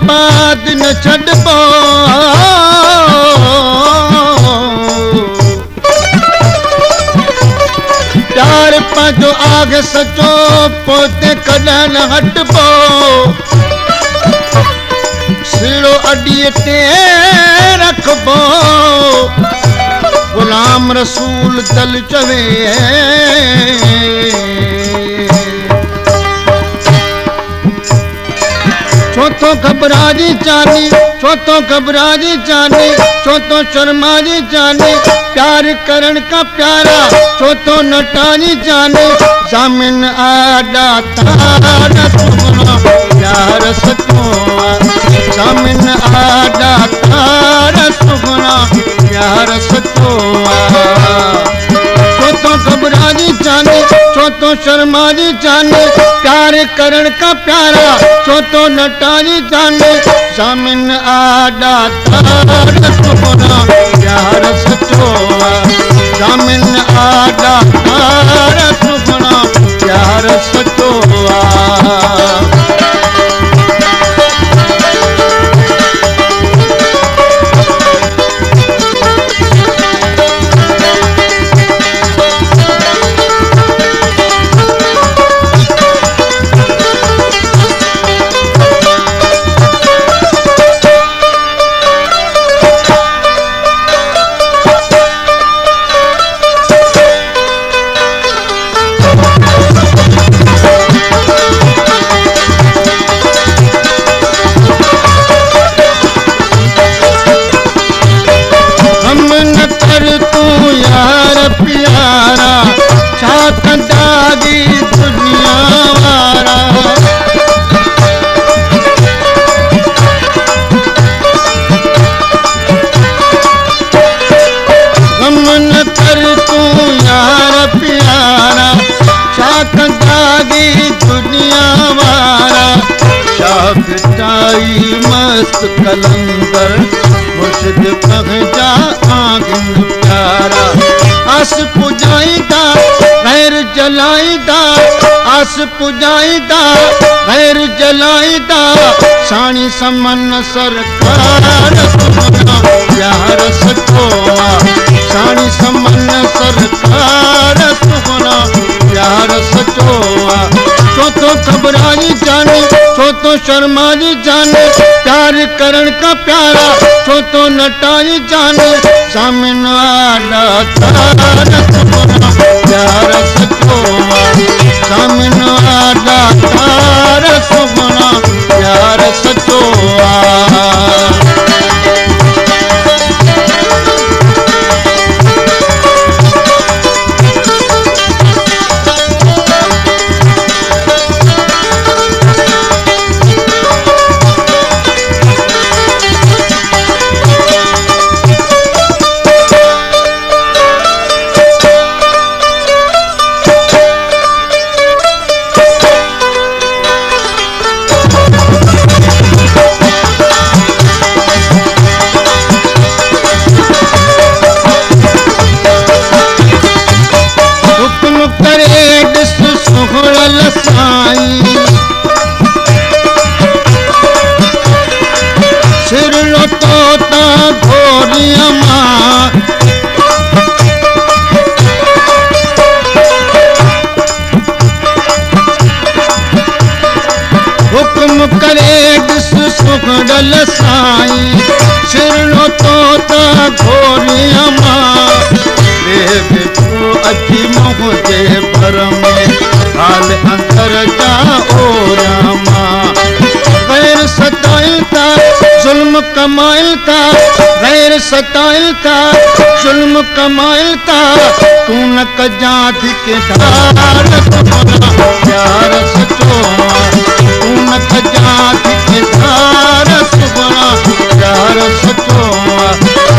पाद न छॾबो प्यार पंहिंजो आग सचो पोते कॾहिं न हटबो सिरो अॾीअ ते रखबो गुलाम रसूल दल चवे छो तो घबराजी चानी छो तो घबराजी चानी छो तो शर्माजी चानी प्यार करण का प्यारा छो तो नटाजी चानी जामिन आडा तारा सुगना प्यार सचो जामिन आडा तारा सुगना प्यार सचो छो तो घबराजी चानी छो तो शर्माजी चानी प्यार करण का प्यारा छो तो नटाजी चानी जामिन आडा तारा सुगना प्यार सचो जामिन आडा तारा सुगना प्यार सचो मस्त कलंदर मुर्शिद पगजा आगिन प्यारा आस पुजाईदा गैर जलाईदा आस पुजाईदा गैर जलाईदा साणी समन सरकार सुगना प्यार सचो साणी समन सरकार सुगना प्यार सचो छो तो घबराई जानी छो तो शर्माई जाने प्यार करण का प्यारा छो तो नटाई जाने जामिन आडा तारा सुगना प्यार सचो जामिन आडा तारा सुगना प्यार सचो सुगड़ल साईं सिरनो तोता घोरिया मां बेबो अची मुझे भर में हाल अंदर जा ओरा मां गैर सताइलता जुल्म कमाइलता गैर सताइलता जुल्म कमाइलता तू न कजा थी के धार सुगना प्यार सचो तू न कजा थी के धार सुगना प्यार सचो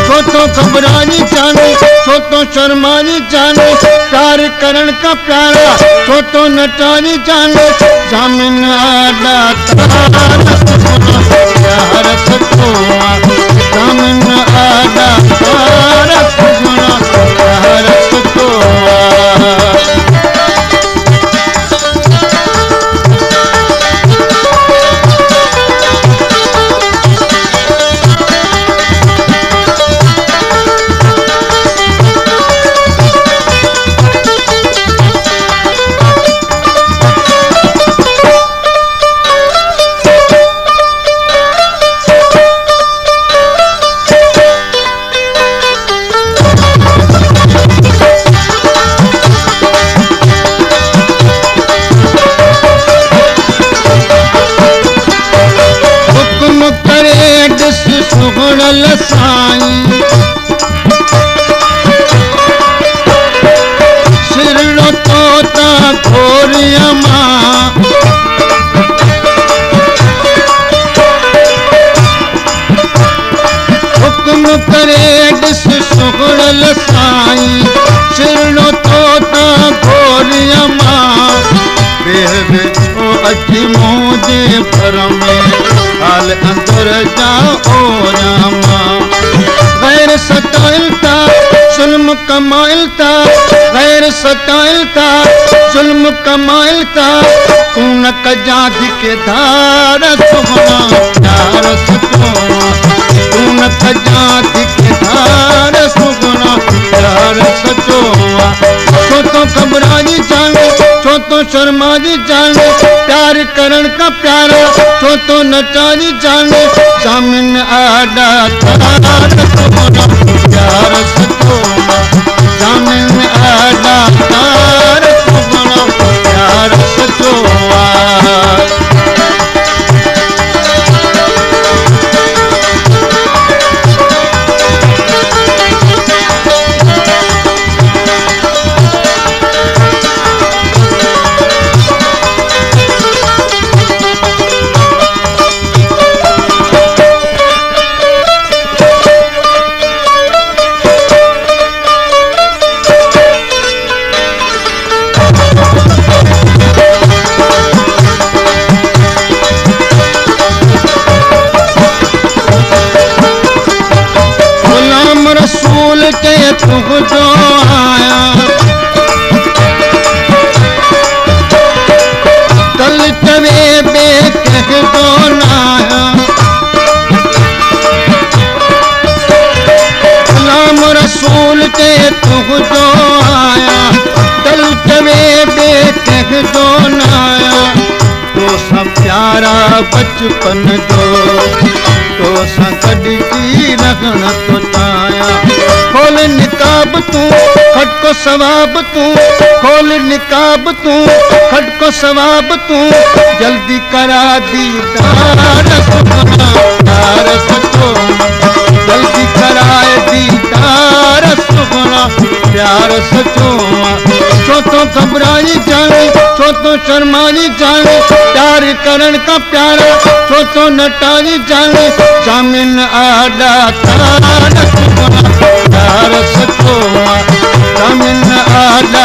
छो तो घबराई जाने छो तो शर्माई जाने प्यार करण का प्यारा छो तो नटाई जाने जामिन आडा तारा सुगना प्यार सचो जामिन आडा तारा सुगना प्यार सचो सुगणल साईं सिरड़ो तोता घोरिया मां हुक्म करे ॾिस सुगणल साईं सिरड़ो तोता घोरिया मां बेह वेठो अची मुंहिंजे भर में हाल अंदर जाओ रामा गैर सताइलता जुल्म कमाइलता गैर सताइलता जुल्म कमाइलता तू न कजा दिखे धार सुगना प्यार सचोआ तू न कजा दिखे धार सुगना प्यार सचोआ छो तो घबराई जाने छो तो शर्माई जाने प्यार करण का प्यारा छो तो नचाई जाने सामिन आडा तार सुगना प्यार सचोआ सामिन आडा तार सुगना प्यार सचोआ रसूल के तुझो आया कल चवे बे कह दो नाया गुलाम रसूल के तुझो आया कल चवे बे कह दो नाया तो सब प्यारा बचपन जो तो सकड़ी रगण तो ताया खोल निकाब तू खटको सवाब तू खोल निकाब तू खटको सवाब तू जल्दी करा दीदार सुगना प्यार सचो जल्दी कराए दीदार सुगना प्यार सचो छो तो घबराई जाने छो तो शर्माई जाने प्यार करण का प्यारा छो तो नटाई जाने सामिन आडा तार सुगना प्यार सचोआ सामिन आडा